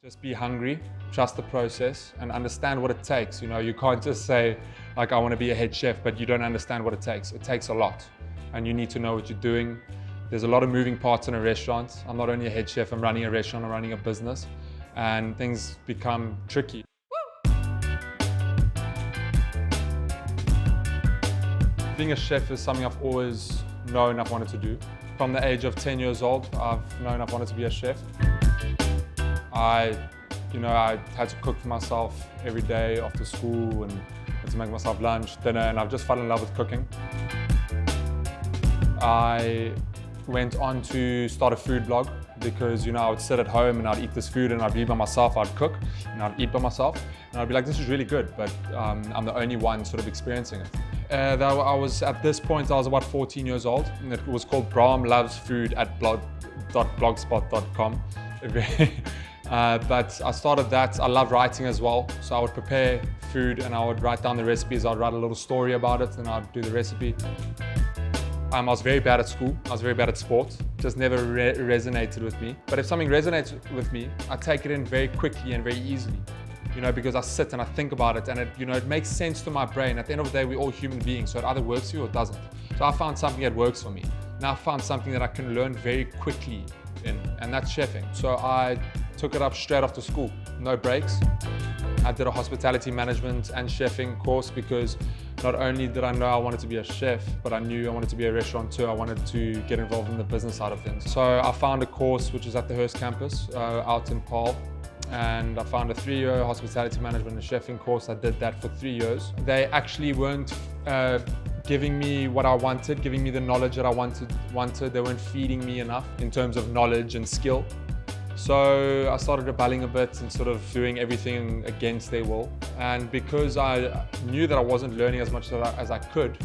Just be hungry, trust the process, and understand what it takes. You know, you can't just say, like, I want to be a head chef, but you don't understand what it takes. It takes a lot, and you need to know what you're doing. There's a lot of moving parts in a restaurant. I'm not only a head chef, I'm running a restaurant, I'm running a business, and things become tricky. Being a chef is something I've always known I've wanted to do. From the age of 10 years old, I've known I've wanted to be a chef. I had to cook for myself every day after school and had to make myself lunch, dinner, and I've just fallen in love with cooking. I went on to start a food blog because, I would sit at home and I'd eat this food and I'd be by myself, I'd cook and I'd eat by myself and I'd be like, this is really good, but I'm the only one sort of experiencing it. At this point, I was about 14 years old, and it was called Braam Loves Food at blogspot.com. But I started that. I love writing as well, so I would prepare food and I would write down the recipes. I'd write a little story about it and I'd do the recipe. I was very bad at school. I was very bad at sport. Just never resonated with me. But if something resonates with me, I take it in very quickly and very easily. Because I sit and I think about it and it makes sense to my brain. At the end of the day, we're all human beings, so it either works for you or it doesn't. So I found something that works for me. Now I found something that I can learn very quickly in, and that's chefing. So I took it up straight after school, no breaks. I did a hospitality management and chefing course because not only did I know I wanted to be a chef, but I knew I wanted to be a restaurateur. I wanted to get involved in the business side of things. So I found a course which is at the Hearst campus out in Paarl. And I found a 3-year hospitality management and chefing course. I did that for 3 years. They actually weren't giving me what I wanted, giving me the knowledge that I wanted. They weren't feeding me enough in terms of knowledge and skill. So I started rebelling a bit and sort of doing everything against their will. And because I knew that I wasn't learning as much as I could,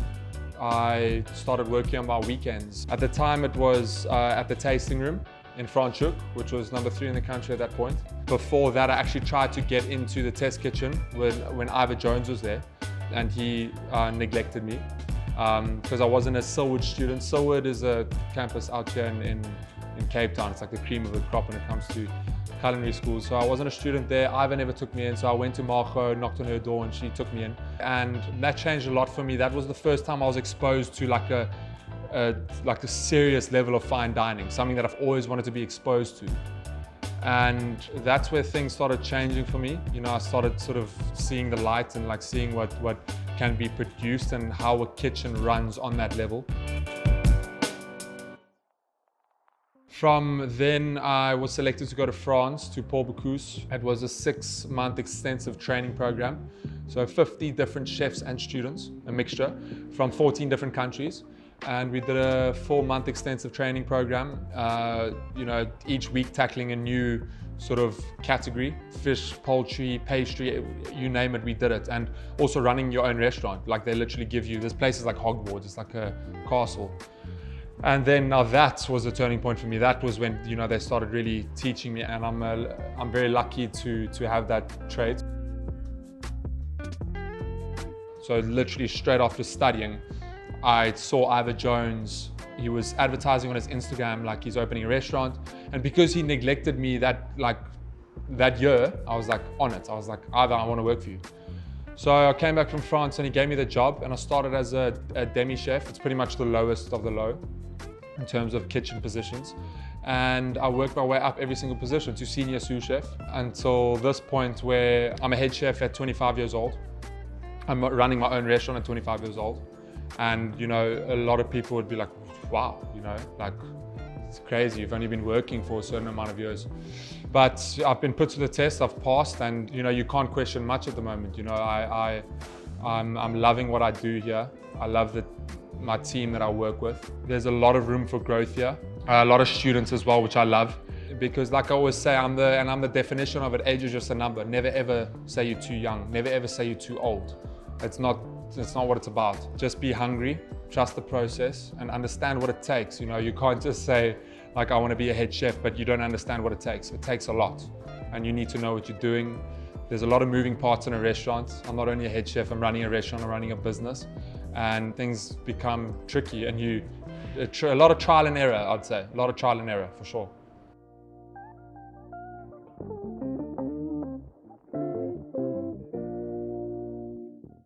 I started working on my weekends. At the time, it was at the tasting room in Franschhoek, which was number 3 in the country at that point. Before that, I actually tried to get into the test kitchen when Ivor Jones was there, and he neglected me because I wasn't a Silwood student. Silwood is a campus out here in Cape Town. It's like the cream of the crop when it comes to culinary schools. So I wasn't a student there. Ivor never took me in, so I went to Margot, knocked on her door, and she took me in. And that changed a lot for me. That was the first time I was exposed to like a serious level of fine dining, something that I've always wanted to be exposed to. And that's where things started changing for me. I started sort of seeing the light and like seeing what can be produced and how a kitchen runs on that level. From then, I was selected to go to France, to Paul Bocuse. It was a 6-month extensive training program. So 50 different chefs and students, a mixture, from 14 different countries. And we did a 4-month extensive training program, each week tackling a new sort of category, fish, poultry, pastry, you name it, we did it. And also running your own restaurant, like they literally give you, this place is like Hogwarts, it's like a castle. And then now that was a turning point for me. That was when, they started really teaching me, and I'm very lucky to have that trade. So literally straight after studying, I saw Ivor Jones. He was advertising on his Instagram like he's opening a restaurant, and because he neglected me that year, I was like on it. I was like, Ivor, I want to work for you. So I came back from France and he gave me the job, and I started as a demi chef. It's pretty much the lowest of the low in terms of kitchen positions, and I worked my way up every single position to senior sous chef until this point where I'm a head chef at 25 years old. I'm running my own restaurant at 25 years old. And, a lot of people would be like, wow, like, it's crazy. You've only been working for a certain amount of years. But I've been put to the test, I've passed, and, you can't question much at the moment. I'm loving what I do here. I love my team that I work with. There's a lot of room for growth here. A lot of students as well, which I love. Because like I always say, I'm the definition of it, age is just a number. Never ever say you're too young. Never ever say you're too old. It's not what it's about. Just be hungry, trust the process, and understand what it takes. You can't just say, like, I want to be a head chef, but you don't understand what it takes. It takes a lot, and you need to know what you're doing. There's a lot of moving parts in a restaurant. I'm not only a head chef, I'm running a restaurant, I'm running a business, and things become tricky, and a lot of trial and error, I'd say. A lot of trial and error, for sure.